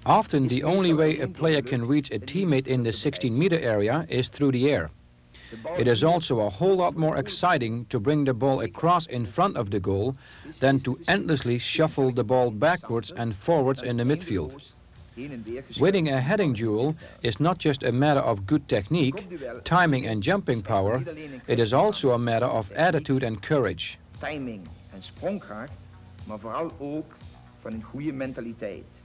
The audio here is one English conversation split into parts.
Often the only way a player can reach a teammate in the 16-meter area is through the air. It is also a whole lot more exciting to bring the ball across in front of the goal than to endlessly shuffle the ball backwards and forwards in the midfield. Winning a heading duel is not just a matter of good technique, timing and jumping power, it is also a matter of attitude and courage. Timing en sprongkracht, maar vooral ook van een goede mentaliteit.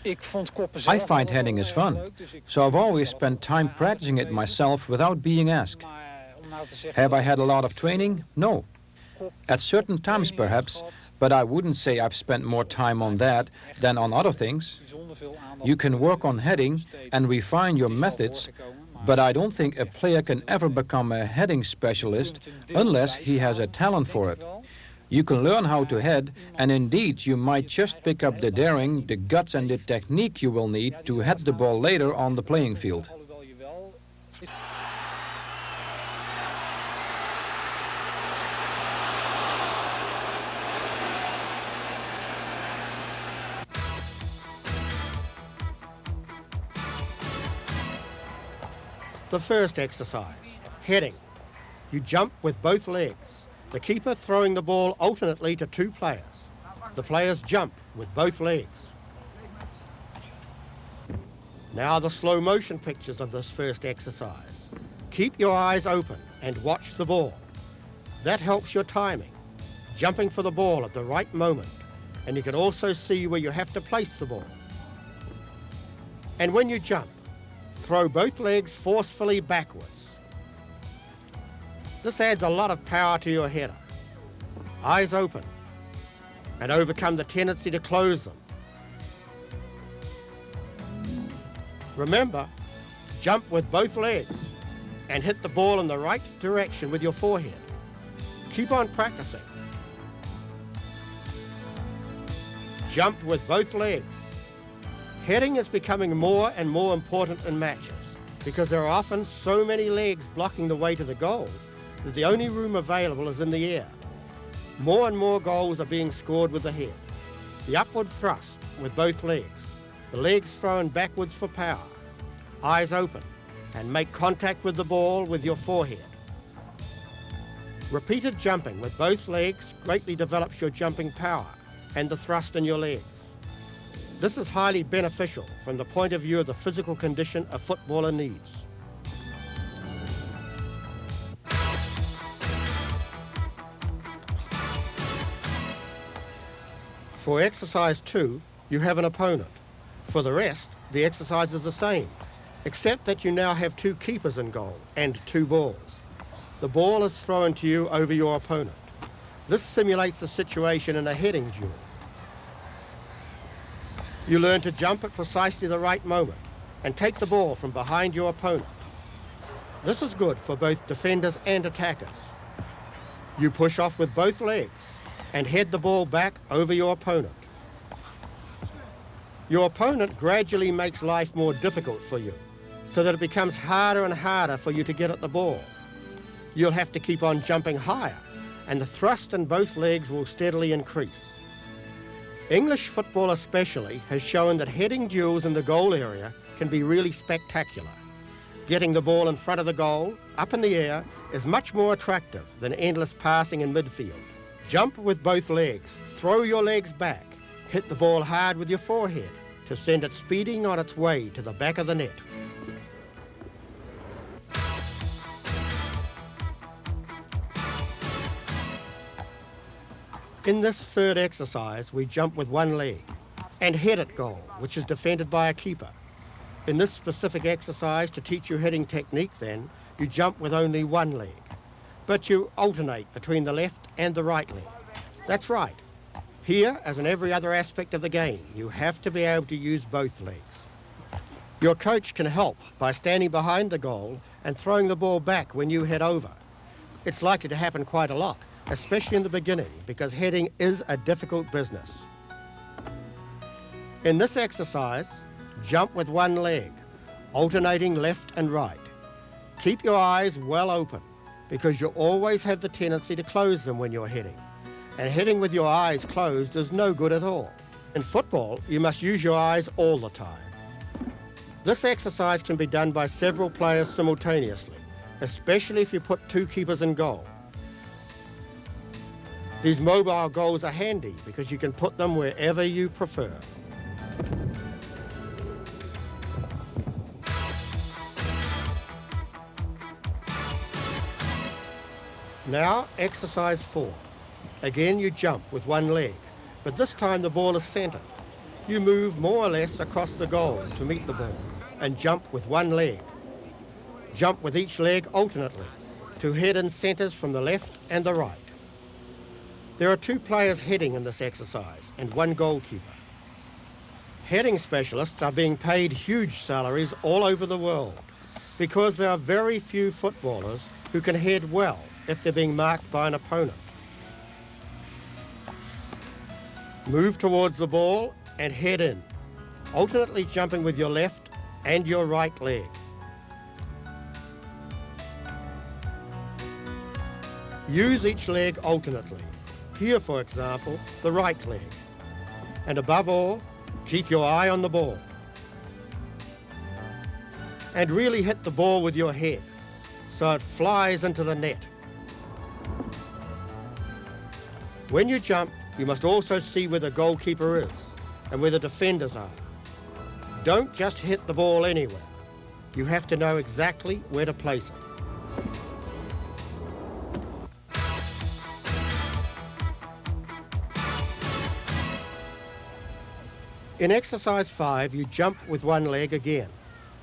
I find heading is fun, so I've always spent time practicing it myself without being asked. Have I had a lot of training? No. At certain times perhaps, but I wouldn't say I've spent more time on that than on other things. You can work on heading and refine your methods, but I don't think a player can ever become a heading specialist unless he has a talent for it. You can learn how to head, and indeed you might just pick up the daring, the guts and the technique you will need to head the ball later on the playing field. The first exercise, heading. You jump with both legs, the keeper throwing the ball alternately to two players. The players jump with both legs. Now the slow motion pictures of this first exercise. Keep your eyes open and watch the ball. That helps your timing, jumping for the ball at the right moment, and you can also see where you have to place the ball. And when you jump, throw both legs forcefully backwards. This adds a lot of power to your header. Eyes open, and overcome the tendency to close them. Remember, jump with both legs and hit the ball in the right direction with your forehead. Keep on practicing. Jump with both legs. Heading is becoming more and more important in matches because there are often so many legs blocking the way to the goal that the only room available is in the air. More and more goals are being scored with the head. The upward thrust with both legs, the legs thrown backwards for power, eyes open, and make contact with the ball with your forehead. Repeated jumping with both legs greatly develops your jumping power and the thrust in your legs. This is highly beneficial from the point of view of the physical condition a footballer needs. For exercise 2, you have an opponent. For the rest, the exercise is the same, except that you now have two keepers in goal and two balls. The ball is thrown to you over your opponent. This simulates the situation in a heading duel. You learn to jump at precisely the right moment and take the ball from behind your opponent. This is good for both defenders and attackers. You push off with both legs and head the ball back over your opponent. Your opponent gradually makes life more difficult for you, so that it becomes harder and harder for you to get at the ball. You'll have to keep on jumping higher, and the thrust in both legs will steadily increase. English football especially has shown that heading duels in the goal area can be really spectacular. Getting the ball in front of the goal, up in the air, is much more attractive than endless passing in midfield. Jump with both legs, throw your legs back, hit the ball hard with your forehead to send it speeding on its way to the back of the net. In this third exercise, we jump with one leg and head at goal, which is defended by a keeper. In this specific exercise, to teach you heading technique then, you jump with only one leg, but you alternate between the left and the right leg. That's right. Here, as in every other aspect of the game, you have to be able to use both legs. Your coach can help by standing behind the goal and throwing the ball back when you head over. It's likely to happen quite a lot, especially in the beginning, because heading is a difficult business. In this exercise, jump with one leg, alternating left and right. Keep your eyes well open, because you always have the tendency to close them when you're heading. and heading with your eyes closed is no good at all. In football, you must use your eyes all the time. This exercise can be done by several players simultaneously, especially if you put two keepers in goal. These mobile goals are handy because you can put them wherever you prefer. Now, exercise 4. Again, you jump with one leg, but this time the ball is centered. You move more or less across the goal to meet the ball and jump with one leg. Jump with each leg alternately to head in centers from the left and the right. There are 2 players heading in this exercise and 1 goalkeeper. Heading specialists are being paid huge salaries all over the world because there are very few footballers who can head well if they're being marked by an opponent. Move towards the ball and head in, alternately jumping with your left and your right leg. Use each leg alternately. Here, for example, the right leg. And above all, keep your eye on the ball. And really hit the ball with your head so it flies into the net. When you jump, you must also see where the goalkeeper is and where the defenders are. Don't just hit the ball anywhere. You have to know exactly where to place it. In exercise 5, you jump with one leg again,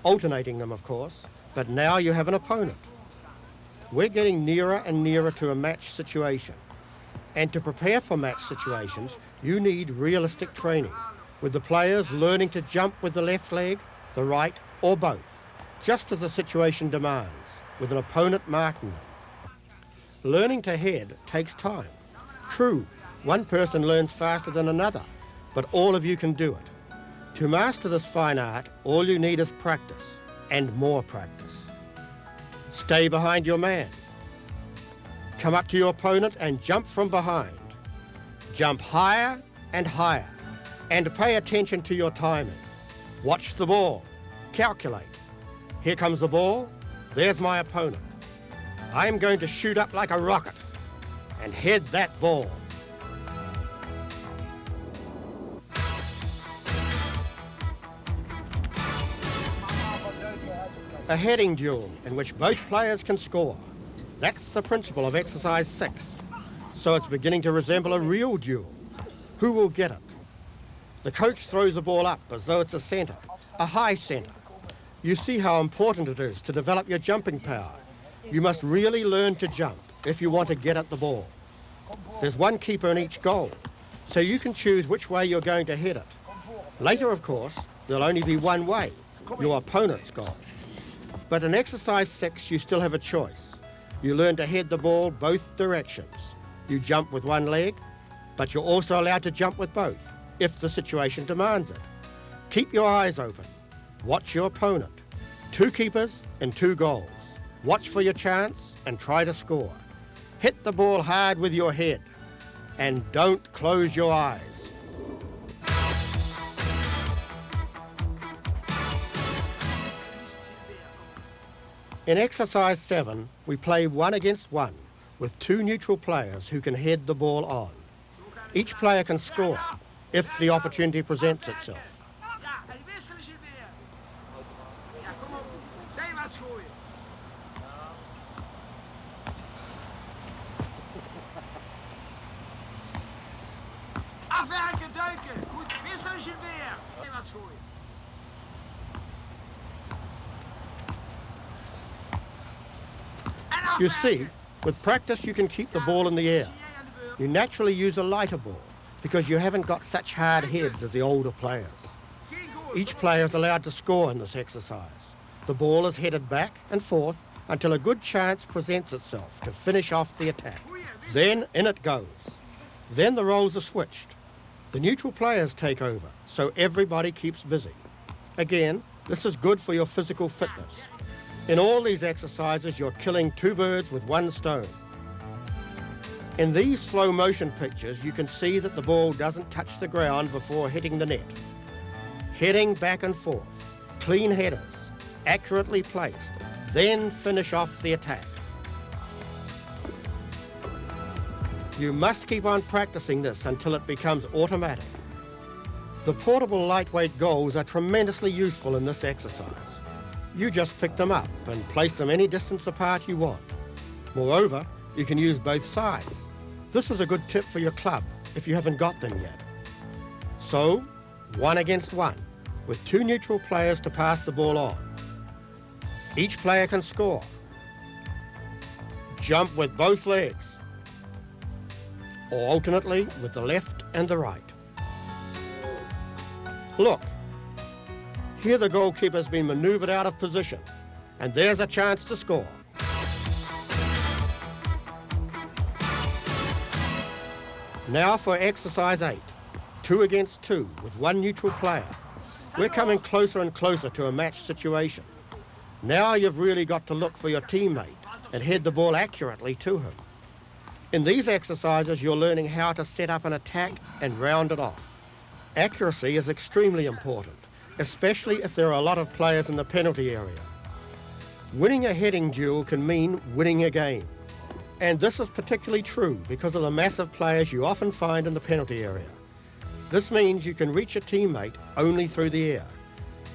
alternating them of course, but now you have an opponent. We're getting nearer and nearer to a match situation. And to prepare for match situations, you need realistic training, with the players learning to jump with the left leg, the right, or both, just as the situation demands, with an opponent marking them. Learning to head takes time. True, one person learns faster than another, but all of you can do it. To master this fine art, all you need is practice, and more practice. Stay behind your man. Come up to your opponent and jump from behind. Jump higher and higher, and pay attention to your timing. Watch the ball. Calculate. Here comes the ball. There's my opponent. I am going to shoot up like a rocket and head that ball. A heading duel in which both players can score. That's the principle of exercise 6. So it's beginning to resemble a real duel. Who will get it? The coach throws the ball up as though it's a centre, a high centre. You see how important it is to develop your jumping power. You must really learn to jump if you want to get at the ball. There's one keeper in each goal, so you can choose which way you're going to head it. Later, of course, there'll only be one way, your opponent's goal. But in exercise 6, you still have a choice. You learn to head the ball both directions. You jump with one leg, but you're also allowed to jump with both, if the situation demands it. Keep your eyes open. Watch your opponent. 2 keepers and 2 goals. Watch for your chance and try to score. Hit the ball hard with your head. And don't close your eyes. In exercise 7, we play 1 against 1 with 2 neutral players who can head the ball on. Each player can score if the opportunity presents itself. You see, with practice you can keep the ball in the air. You naturally use a lighter ball because you haven't got such hard heads as the older players. Each player is allowed to score in this exercise. The ball is headed back and forth until a good chance presents itself to finish off the attack. Then in it goes. Then the roles are switched. The neutral players take over, so everybody keeps busy. Again, this is good for your physical fitness. In all these exercises, you're killing 2 birds with 1 stone. In these slow motion pictures, you can see that the ball doesn't touch the ground before hitting the net. Heading back and forth, clean headers, accurately placed, then finish off the attack. You must keep on practicing this until it becomes automatic. The portable lightweight goals are tremendously useful in this exercise. You just pick them up and place them any distance apart you want. Moreover, you can use both sides. This is a good tip for your club if you haven't got them yet. So, 1 against 1, with 2 neutral players to pass the ball on. Each player can score. Jump with both legs, or alternately with the left and the right. Look, here the goalkeeper's been manoeuvred out of position, and there's a chance to score. Now for exercise 8, 2 against 2 with 1 neutral player. We're coming closer and closer to a match situation. Now you've really got to look for your teammate and head the ball accurately to him. In these exercises, you're learning how to set up an attack and round it off. Accuracy is extremely important, especially if there are a lot of players in the penalty area. Winning a heading duel can mean winning a game. And this is particularly true because of the massive players you often find in the penalty area. This means you can reach a teammate only through the air.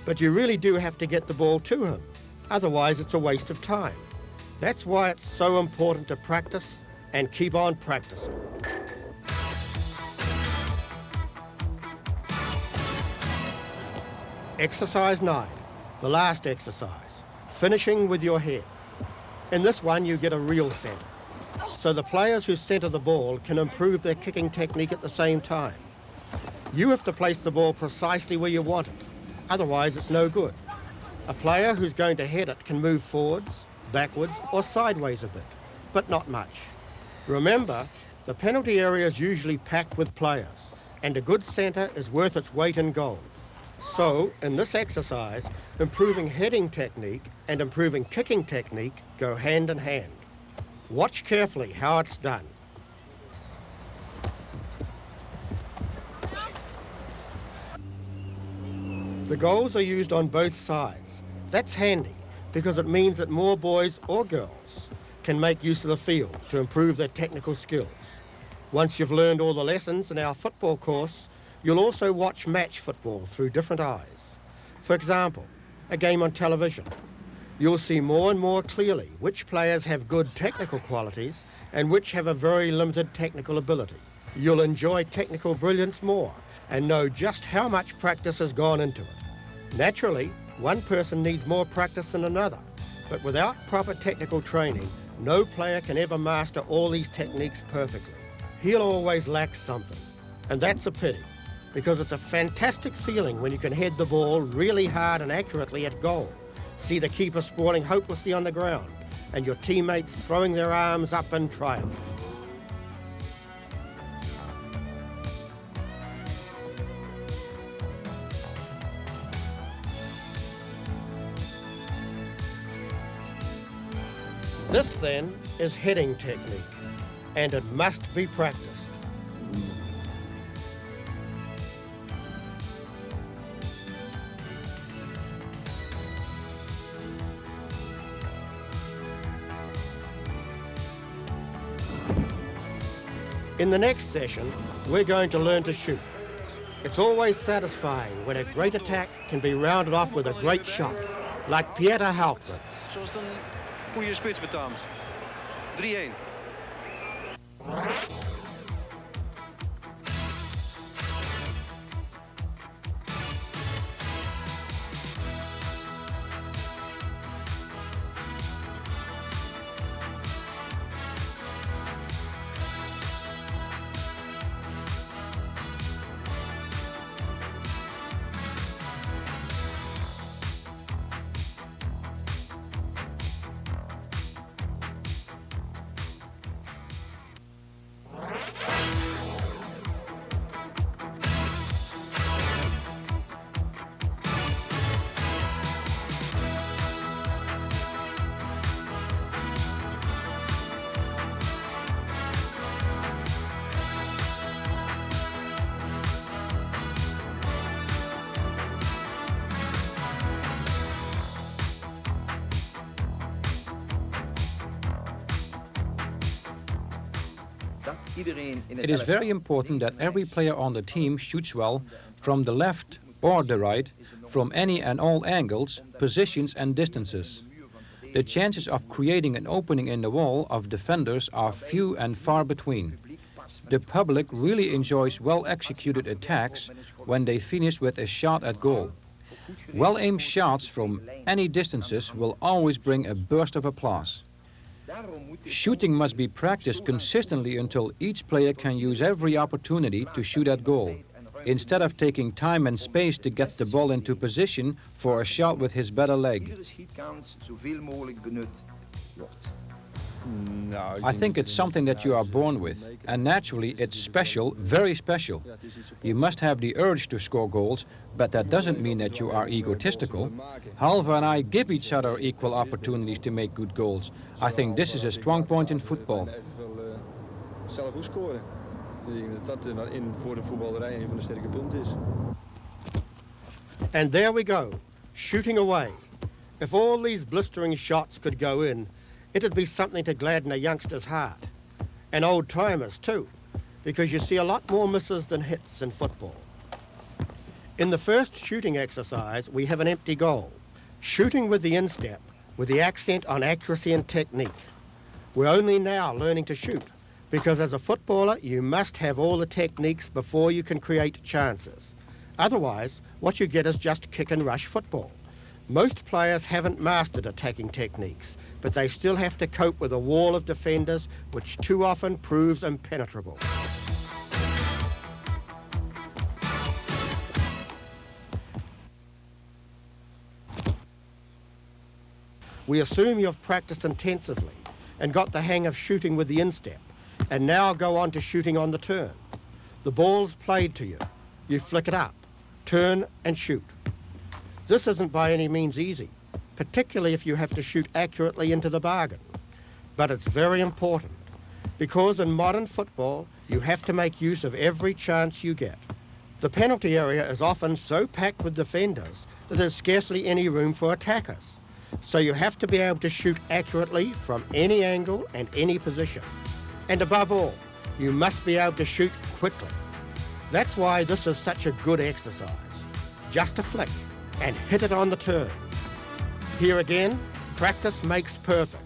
But you really do have to get the ball to him. Otherwise, it's a waste of time. That's why it's so important to practice and keep on practicing. Exercise 9, the last exercise, finishing with your head. In this one, you get a real centre. So the players who centre the ball can improve their kicking technique at the same time. You have to place the ball precisely where you want it. Otherwise, it's no good. A player who's going to head it can move forwards, backwards, or sideways a bit, but not much. Remember, the penalty area is usually packed with players, and a good centre is worth its weight in gold. So, in this exercise, improving heading technique and improving kicking technique go hand in hand. Watch carefully how it's done. The goals are used on both sides. That's handy because it means that more boys or girls can make use of the field to improve their technical skills. Once you've learned all the lessons in our football course, you'll also watch match football through different eyes. For example, a game on television. You'll see more and more clearly which players have good technical qualities and which have a very limited technical ability. You'll enjoy technical brilliance more and know just how much practice has gone into it. Naturally, one person needs more practice than another, but without proper technical training, no player can ever master all these techniques perfectly. He'll always lack something, and that's a pity, because it's a fantastic feeling when you can head the ball really hard and accurately at goal. See the keeper sprawling hopelessly on the ground, and your teammates throwing their arms up in triumph. This, then, is heading technique, and it must be practiced. In the next session, we're going to learn to shoot. It's always satisfying when a great attack can be rounded off with a great shot, like Pieter Halkman's. Zoals het een goede spits betaamt. 3-1. It is very important that every player on the team shoots well from the left or the right, from any and all angles, positions and distances. The chances of creating an opening in the wall of defenders are few and far between. The public really enjoys well-executed attacks when they finish with a shot at goal. Well-aimed shots from any distances will always bring a burst of applause. Shooting must be practiced consistently until each player can use every opportunity to shoot at goal, instead of taking time and space to get the ball into position for a shot with his better leg. I think it's something that you are born with, and naturally it's special, very special. You must have the urge to score goals, but that doesn't mean that you are egotistical. Halva and I give each other equal opportunities to make good goals. I think this is a strong point in football. And there we go, shooting away. If all these blistering shots could go in, it'd be something to gladden a youngster's heart. And old-timers too, because you see a lot more misses than hits in football. In the first shooting exercise, we have an empty goal. Shooting with the instep, with the accent on accuracy and technique. We're only now learning to shoot, because as a footballer, you must have all the techniques before you can create chances. Otherwise, what you get is just kick and rush football. Most players haven't mastered attacking techniques, but they still have to cope with a wall of defenders which too often proves impenetrable. We assume you've practiced intensively and got the hang of shooting with the instep, and now go on to shooting on the turn. The ball's played to you. You flick it up, turn and shoot. This isn't by any means easy, particularly if you have to shoot accurately into the bargain. But it's very important, because in modern football, you have to make use of every chance you get. The penalty area is often so packed with defenders that there's scarcely any room for attackers. So you have to be able to shoot accurately from any angle and any position. And above all, you must be able to shoot quickly. That's why this is such a good exercise. Just a flick and hit it on the turn. Here again, practice makes perfect.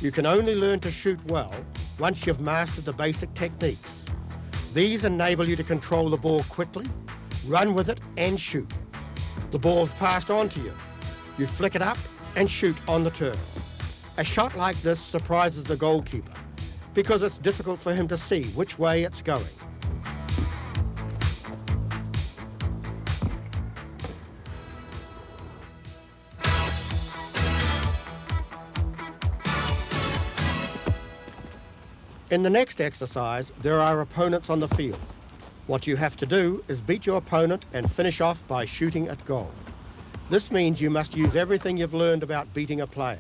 You can only learn to shoot well once you've mastered the basic techniques. These enable you to control the ball quickly, run with it and shoot. The ball's passed on to you. You flick it up and shoot on the turn. A shot like this surprises the goalkeeper because it's difficult for him to see which way it's going. In the next exercise, there are opponents on the field. What you have to do is beat your opponent and finish off by shooting at goal. This means you must use everything you've learned about beating a player.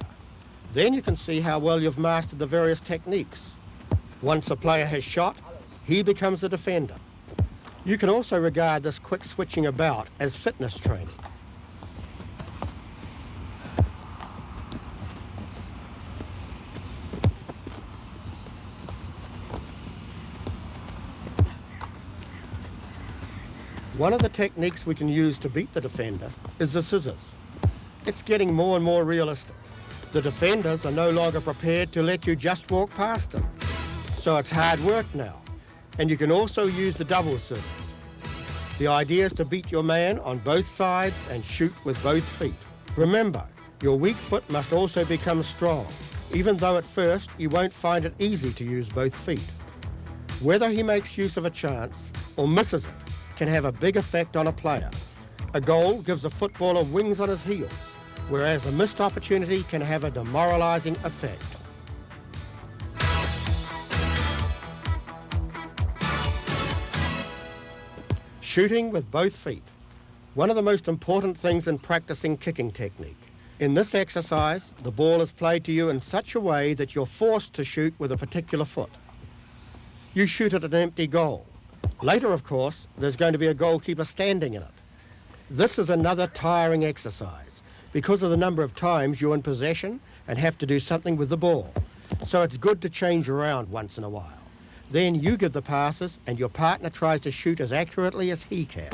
Then you can see how well you've mastered the various techniques. Once a player has shot, he becomes the defender. You can also regard this quick switching about as fitness training. One of the techniques we can use to beat the defender is the scissors. It's getting more and more realistic. The defenders are no longer prepared to let you just walk past them. So it's hard work now. And you can also use the double scissors. The idea is to beat your man on both sides and shoot with both feet. Remember, your weak foot must also become strong, even though at first you won't find it easy to use both feet. Whether he makes use of a chance or misses it can have a big effect on a player. A goal gives a footballer wings on his heels, whereas a missed opportunity can have a demoralising effect. Shooting with both feet. One of the most important things in practicing kicking technique. In this exercise, the ball is played to you in such a way that you're forced to shoot with a particular foot. You shoot at an empty goal. Later, of course, there's going to be a goalkeeper standing in it. This is another tiring exercise because of the number of times you're in possession and have to do something with the ball. So it's good to change around once in a while. Then you give the passes and your partner tries to shoot as accurately as he can.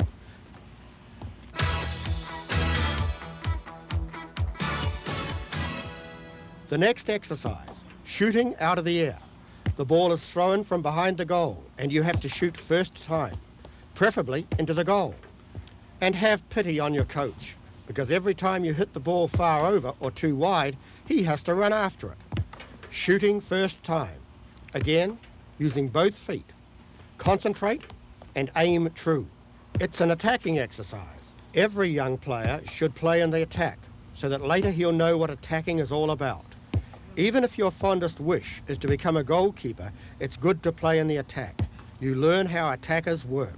The next exercise, shooting out of the air. The ball is thrown from behind the goal and you have to shoot first time, preferably into the goal. And have pity on your coach, because every time you hit the ball far over or too wide, he has to run after it. Shooting first time. Again, using both feet. Concentrate and aim true. It's an attacking exercise. Every young player should play in the attack so that later he'll know what attacking is all about. Even if your fondest wish is to become a goalkeeper, it's good to play in the attack. You learn how attackers work.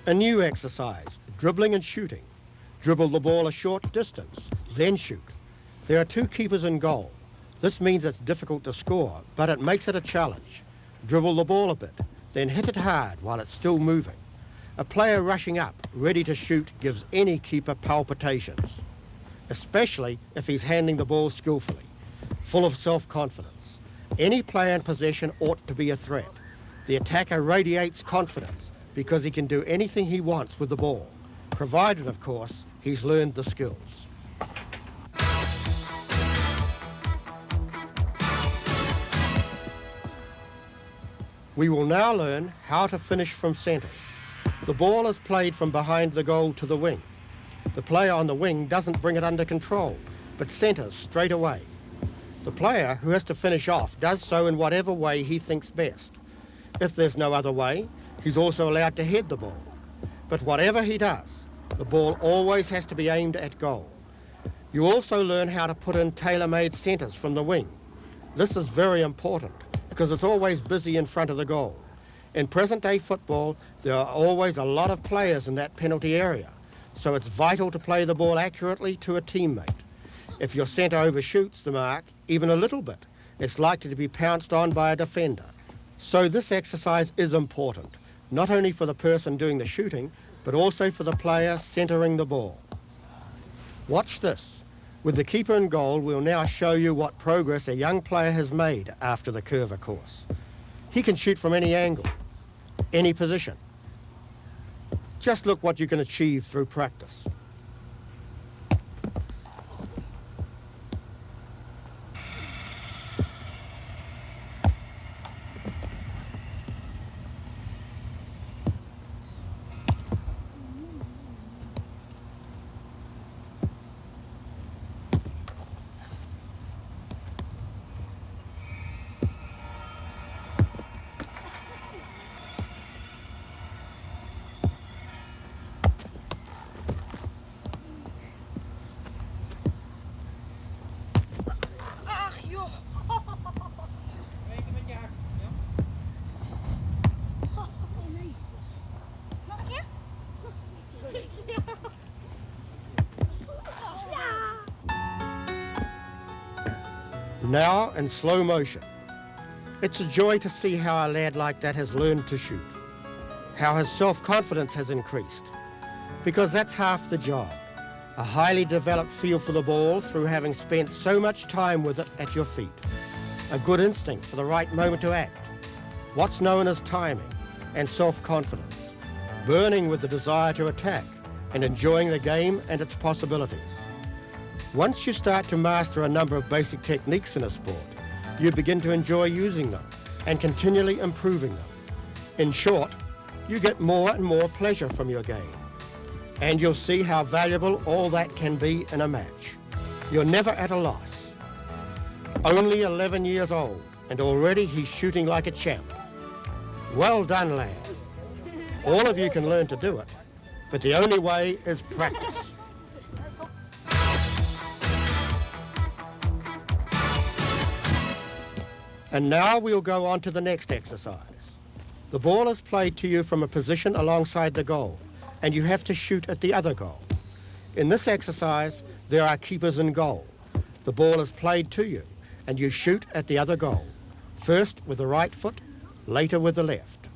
A new exercise, dribbling and shooting. Dribble the ball a short distance, then shoot. There are two keepers in goal. This means it's difficult to score, but it makes it a challenge. Dribble the ball a bit, then hit it hard while it's still moving. A player rushing up, ready to shoot, gives any keeper palpitations, especially if he's handling the ball skillfully, full of self-confidence. Any player in possession ought to be a threat. The attacker radiates confidence because he can do anything he wants with the ball, provided, of course, he's learned the skills. We will now learn how to finish from centres. The ball is played from behind the goal to the wing. The player on the wing doesn't bring it under control, but centres straight away. The player who has to finish off does so in whatever way he thinks best. If there's no other way, he's also allowed to head the ball. But whatever he does, the ball always has to be aimed at goal. You also learn how to put in tailor-made centres from the wing. This is very important because it's always busy in front of the goal. In present-day football, there are always a lot of players in that penalty area, so it's vital to play the ball accurately to a teammate. If your centre overshoots the mark, even a little bit, it's likely to be pounced on by a defender. So this exercise is important, not only for the person doing the shooting, but also for the player centering the ball. Watch this. With the keeper in goal, we'll now show you what progress a young player has made after the Coerver course. He can shoot from any angle, any position. Just look what you can achieve through practice. Now in slow motion. It's a joy to see how a lad like that has learned to shoot, how his self-confidence has increased, because that's half the job. A highly developed feel for the ball through having spent so much time with it at your feet. A good instinct for the right moment to act. What's known as timing and self-confidence. Burning with the desire to attack and enjoying the game and its possibilities. Once you start to master a number of basic techniques in a sport, you begin to enjoy using them and continually improving them. In short, you get more and more pleasure from your game. And you'll see how valuable all that can be in a match. You're never at a loss. Only 11 years old, and already he's shooting like a champ. Well done, lad. All of you can learn to do it, but the only way is practice. And now we'll go on to the next exercise. The ball is played to you from a position alongside the goal, and you have to shoot at the other goal. In this exercise, there are keepers in goal. The ball is played to you, and you shoot at the other goal, first with the right foot, later with the left.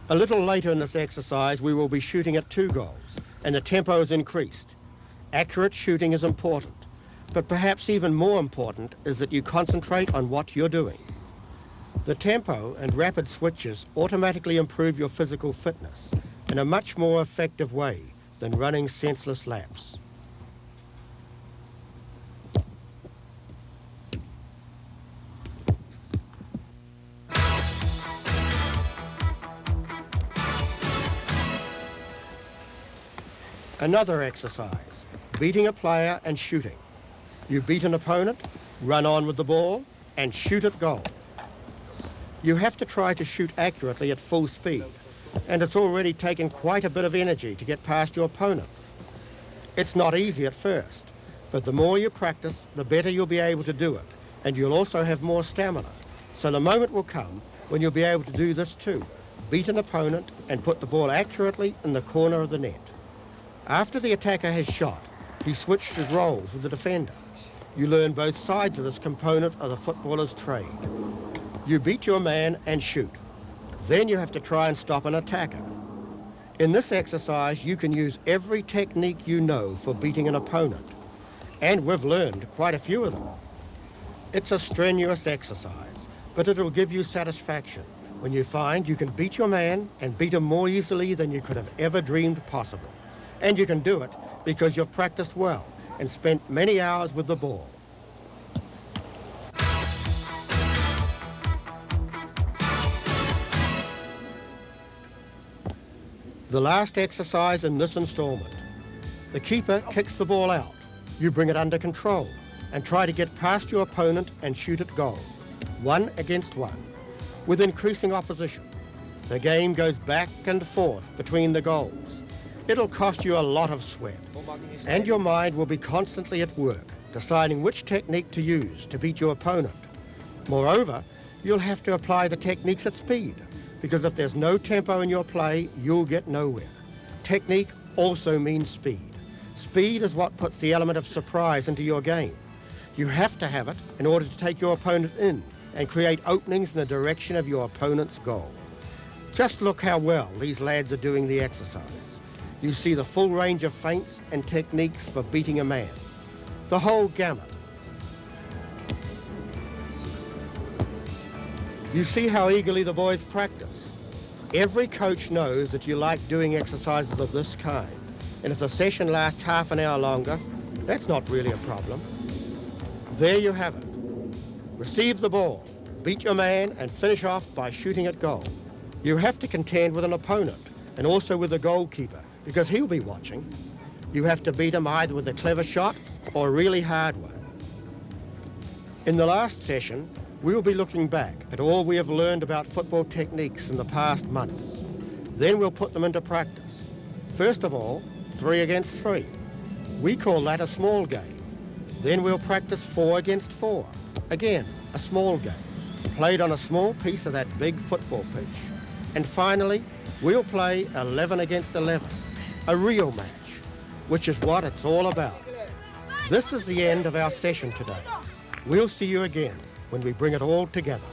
A little later in this exercise, we will be shooting at two goals, and the tempo is increased. Accurate shooting is important, but perhaps even more important is that you concentrate on what you're doing. The tempo and rapid switches automatically improve your physical fitness in a much more effective way than running senseless laps. Another exercise, beating a player and shooting. You beat an opponent, run on with the ball, and shoot at goal. You have to try to shoot accurately at full speed, and it's already taken quite a bit of energy to get past your opponent. It's not easy at first, but the more you practice, the better you'll be able to do it, and you'll also have more stamina. So the moment will come when you'll be able to do this too, beat an opponent and put the ball accurately in the corner of the net. After the attacker has shot, he switches roles with the defender. You learn both sides of this component of the footballer's trade. You beat your man and shoot. Then you have to try and stop an attacker. In this exercise, you can use every technique you know for beating an opponent. And we've learned quite a few of them. It's a strenuous exercise, but it'll give you satisfaction when you find you can beat your man and beat him more easily than you could have ever dreamed possible. And you can do it because you've practiced well and spent many hours with the ball. The last exercise in this installment. The keeper kicks the ball out. You bring it under control and try to get past your opponent and shoot at goal, 1 against 1, with increasing opposition. The game goes back and forth between the goals. It'll cost you a lot of sweat, and your mind will be constantly at work, deciding which technique to use to beat your opponent. Moreover, you'll have to apply the techniques at speed, because if there's no tempo in your play, you'll get nowhere. Technique also means speed. Speed is what puts the element of surprise into your game. You have to have it in order to take your opponent in and create openings in the direction of your opponent's goal. Just look how well these lads are doing the exercise. You see the full range of feints and techniques for beating a man. The whole gamut. You see how eagerly the boys practice. Every coach knows that you like doing exercises of this kind, and if the session lasts half an hour longer, that's not really a problem. There you have it. Receive the ball, beat your man, and finish off by shooting at goal. You have to contend with an opponent, and also with the goalkeeper, because he'll be watching. You have to beat him either with a clever shot or a really hard one. In the last session, we'll be looking back at all we have learned about football techniques in the past months. Then we'll put them into practice. First of all, 3 against 3. We call that a small game. Then we'll practice 4 against 4. Again, a small game, played on a small piece of that big football pitch. And finally, we'll play 11 against 11, a real match, which is what it's all about. This is the end of our session today. We'll see you again when we bring it all together.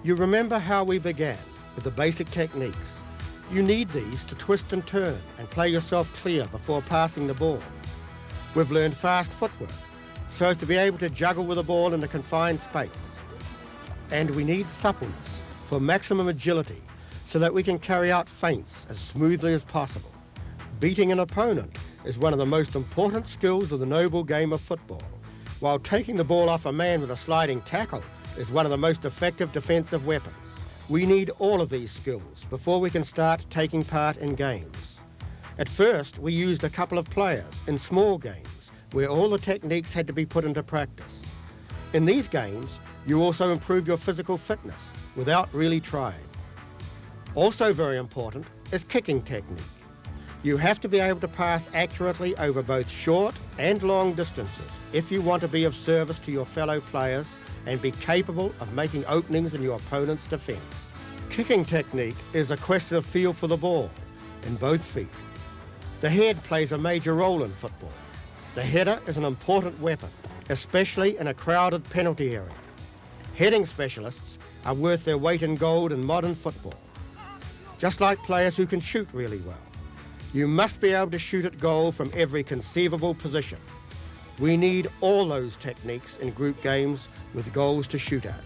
You remember how we began with the basic techniques. You need these to twist and turn and play yourself clear before passing the ball. We've learned fast footwork, so as to be able to juggle with the ball in a confined space. And we need suppleness for maximum agility so that we can carry out feints as smoothly as possible. Beating an opponent is one of the most important skills of the noble game of football, while taking the ball off a man with a sliding tackle is one of the most effective defensive weapons. We need all of these skills before we can start taking part in games. At first, we used a couple of players in small games where all the techniques had to be put into practice. In these games, you also improve your physical fitness without really trying. Also very important is kicking technique. You have to be able to pass accurately over both short and long distances if you want to be of service to your fellow players and be capable of making openings in your opponent's defence. Kicking technique is a question of feel for the ball in both feet. The head plays a major role in football. The header is an important weapon, especially in a crowded penalty area. Heading specialists are worth their weight in gold in modern football. Just like players who can shoot really well, you must be able to shoot at goal from every conceivable position. We need all those techniques in group games with goals to shoot at.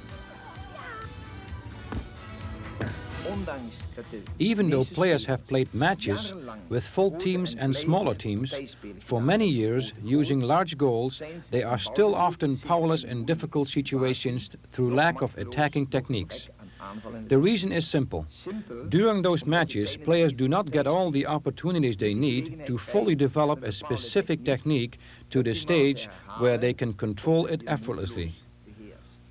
Even though players have played matches with full teams and smaller teams, for many years using large goals, they are still often powerless in difficult situations through lack of attacking techniques. The reason is simple. During those matches, players do not get all the opportunities they need to fully develop a specific technique to the stage where they can control it effortlessly.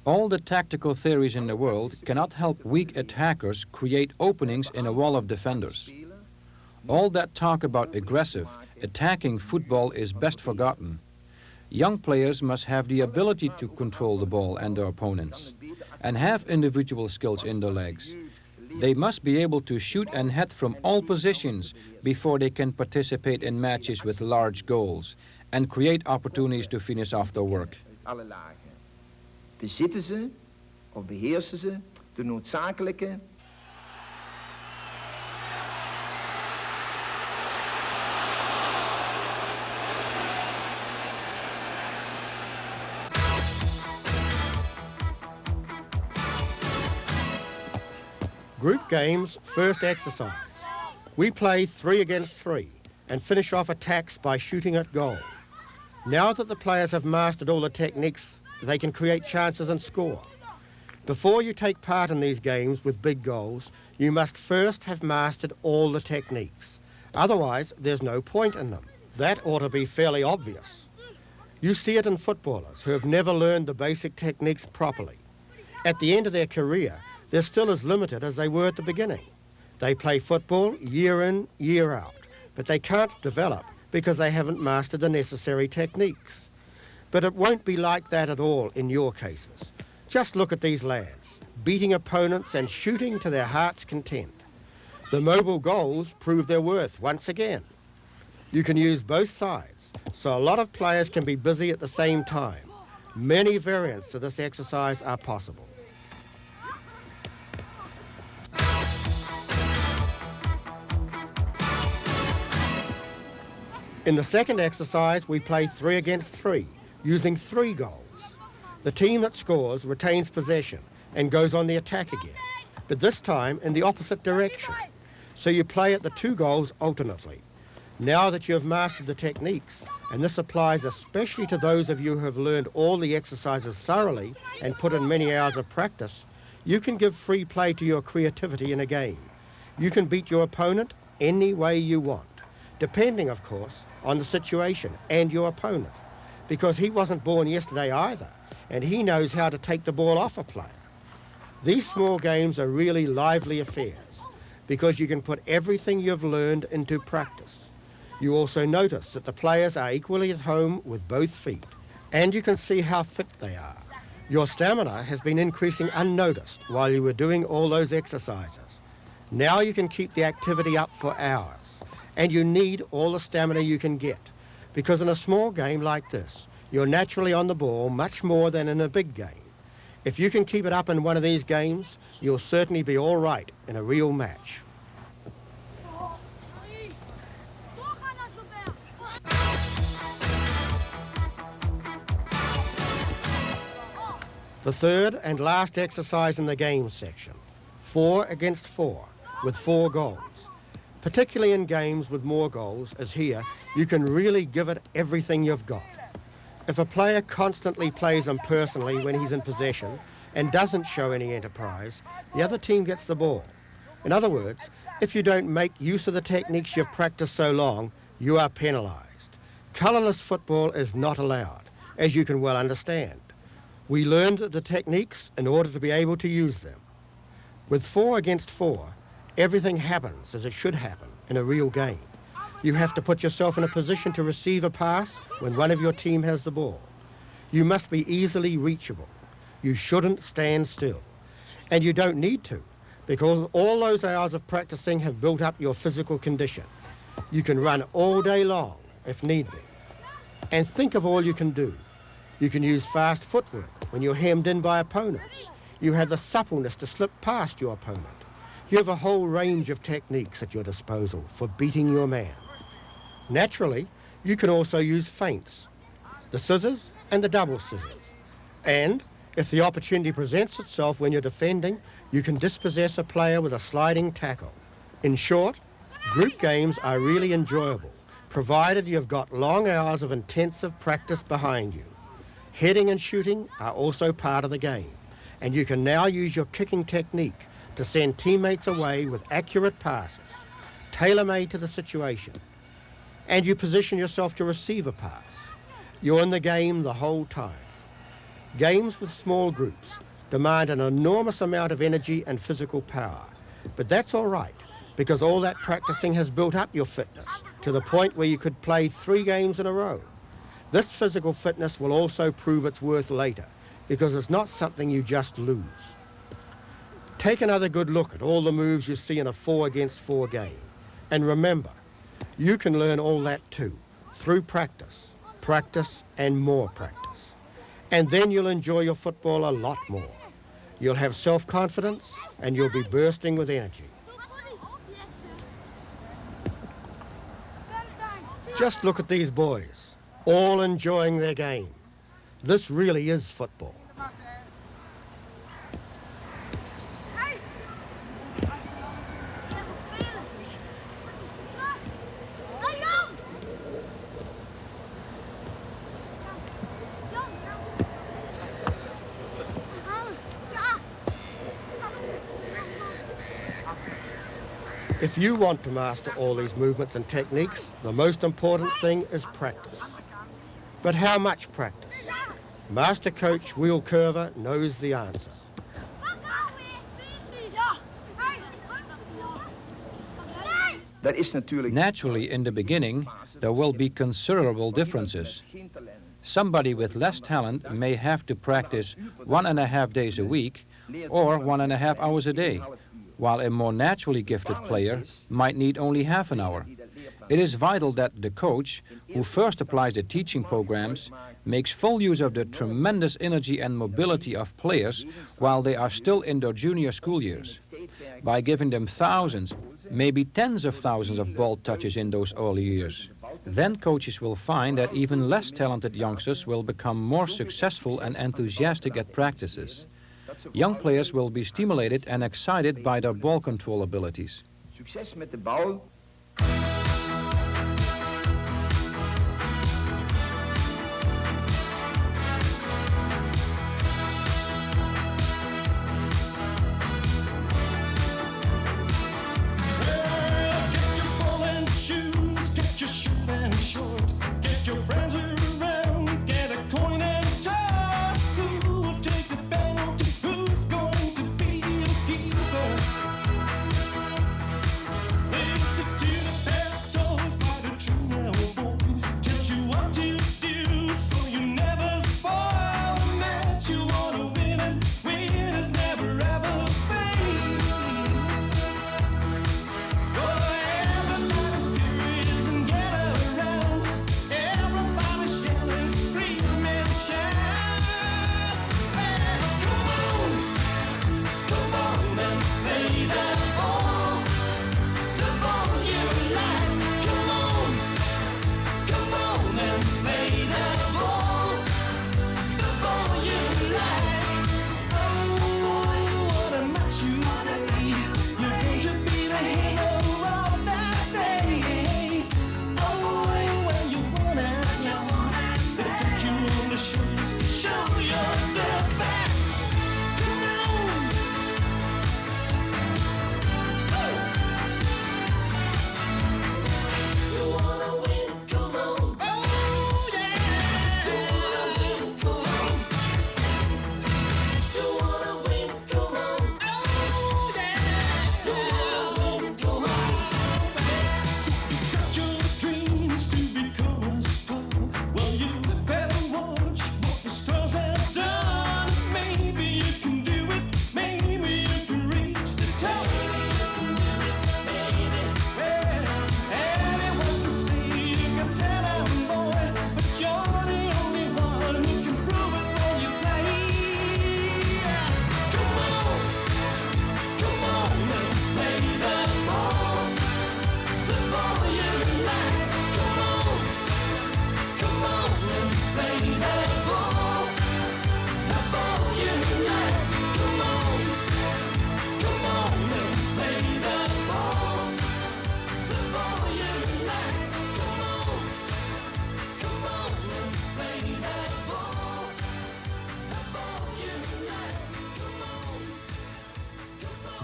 All the tactical theories in the world cannot help weak attackers create openings in a wall of defenders. All that talk about aggressive, attacking football is best forgotten. Young players must have the ability to control the ball and their opponents, and have individual skills in their legs. They must be able to shoot and head from all positions before they can participate in matches with large goals and create opportunities to finish off their work. Bezitten ze of beheersen ze de noodzakelijke Group games first exercise. We play 3 against 3 and finish off attacks by shooting at goal. Now that the players have mastered all the techniques, they can create chances and score. Before you take part in these games with big goals, you must first have mastered all the techniques. Otherwise, there's no point in them. That ought to be fairly obvious. You see it in footballers who have never learned the basic techniques properly. At the end of their career, they're still as limited as they were at the beginning. They play football year in, year out, but they can't develop because they haven't mastered the necessary techniques. But it won't be like that at all in your cases. Just look at these lads, beating opponents and shooting to their heart's content. The mobile goals prove their worth once again. You can use both sides, so a lot of players can be busy at the same time. Many variants of this exercise are possible. In the second exercise, we play 3 against 3, using 3 goals. The team that scores retains possession and goes on the attack again, but this time in the opposite direction. So you play at the 2 goals alternately. Now that you have mastered the techniques, and this applies especially to those of you who have learned all the exercises thoroughly and put in many hours of practice, you can give free play to your creativity in a game. You can beat your opponent any way you want, depending, of course, on the situation and your opponent, because he wasn't born yesterday either, and he knows how to take the ball off a player. These small games are really lively affairs, because you can put everything you've learned into practice. You also notice that the players are equally at home with both feet, and you can see how fit they are. Your stamina has been increasing unnoticed while you were doing all those exercises. Now you can keep the activity up for hours. And you need all the stamina you can get, because in a small game like this, you're naturally on the ball much more than in a big game. If you can keep it up in one of these games, you'll certainly be all right in a real match. The third and last exercise in the games section, 4 against 4, with 4 goals. Particularly in games with more goals, as here, you can really give it everything you've got. If a player constantly plays him personally when he's in possession and doesn't show any enterprise, the other team gets the ball. In other words, if you don't make use of the techniques you've practiced so long, you are penalised. Colourless football is not allowed, as you can well understand. We learned the techniques in order to be able to use them. With 4 against 4, everything happens as it should happen in a real game. You have to put yourself in a position to receive a pass when one of your team has the ball. You must be easily reachable. You shouldn't stand still. And you don't need to, because all those hours of practicing have built up your physical condition. You can run all day long if need be. And think of all you can do. You can use fast footwork when you're hemmed in by opponents. You have the suppleness to slip past your opponent. You have a whole range of techniques at your disposal for beating your man. Naturally, you can also use feints, the scissors and the double scissors. And if the opportunity presents itself when you're defending, you can dispossess a player with a sliding tackle. In short, group games are really enjoyable, provided you've got long hours of intensive practice behind you. Heading and shooting are also part of the game, and you can now use your kicking technique to send teammates away with accurate passes, tailor-made to the situation. And you position yourself to receive a pass. You're in the game the whole time. Games with small groups demand an enormous amount of energy and physical power, but that's all right, because all that practicing has built up your fitness to the point where you could play 3 games in a row. This physical fitness will also prove its worth later, because it's not something you just lose. Take another good look at all the moves you see in a 4 against 4 game. And remember, you can learn all that too, through practice, practice and more practice. And then you'll enjoy your football a lot more. You'll have self-confidence and you'll be bursting with energy. Just look at these boys, all enjoying their game. This really is football. If you want to master all these movements and techniques, the most important thing is practice. But how much practice? Master Coach Will Coerver knows the answer. Naturally, in the beginning, there will be considerable differences. Somebody with less talent may have to practice 1.5 days a week or 1.5 hours a day, while a more naturally gifted player might need only half an hour. It is vital that the coach, who first applies the teaching programs, makes full use of the tremendous energy and mobility of players while they are still in their junior school years, by giving them thousands, maybe tens of thousands of ball touches in those early years. Then coaches will find that even less talented youngsters will become more successful and enthusiastic at practices. Young players will be stimulated and excited by their ball control abilities. Succes met de bal. It's a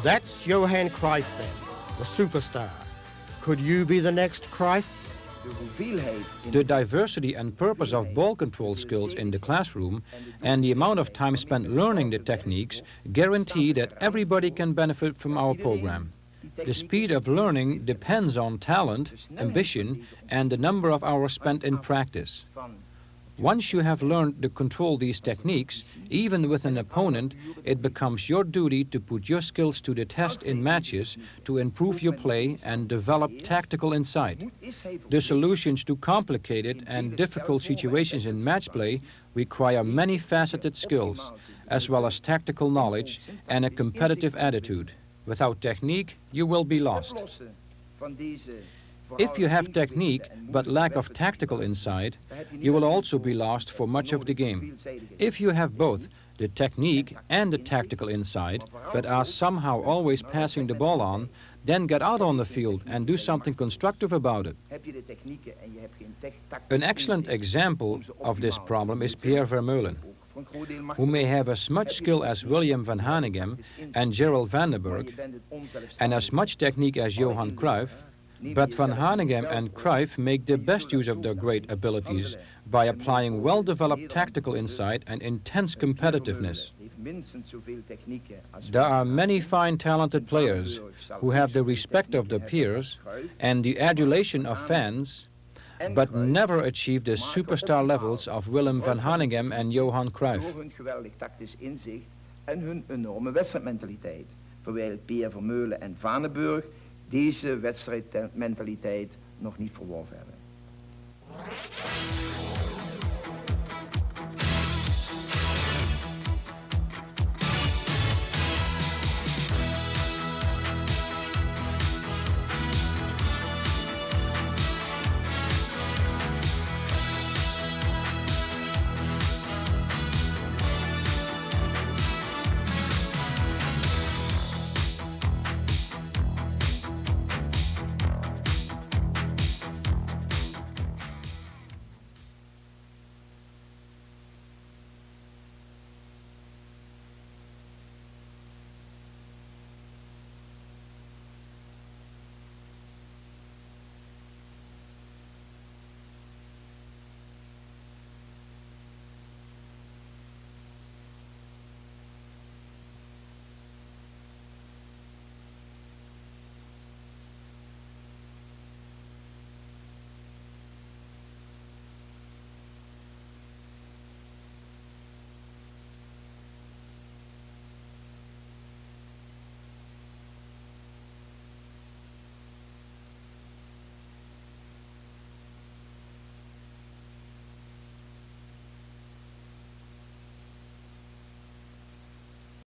That's Johan Cruyff then, the superstar. Could you be the next Cruyff? The diversity and purpose of ball control skills in the classroom and the amount of time spent learning the techniques guarantee that everybody can benefit from our program. The speed of learning depends on talent, ambition, and the number of hours spent in practice. Once you have learned to control these techniques, even with an opponent, it becomes your duty to put your skills to the test in matches to improve your play and develop tactical insight. The solutions to complicated and difficult situations in match play require many faceted skills, as well as tactical knowledge and a competitive attitude. Without technique, you will be lost. If you have technique but lack of tactical insight, you will also be lost for much of the game. If you have both the technique and the tactical insight, but are somehow always passing the ball on, then get out on the field and do something constructive about it. An excellent example of this problem is Pierre Vermeulen, who may have as much skill as William van Hanegem and Gerald van den Berg, and as much technique as Johan Cruyff, but Van Hanegem and Cruyff make the best use of their great abilities by applying well-developed tactical insight and intense competitiveness. There are many fine talented players who have the respect of their peers and the adulation of fans, but never achieve the superstar levels of Willem van Hanegem and Johan Cruyff. En hun enorme wedstrijdmentaliteit, terwijl Pierre Vermeulen en Van den Berg deze wedstrijdmentaliteit nog niet verworven hebben.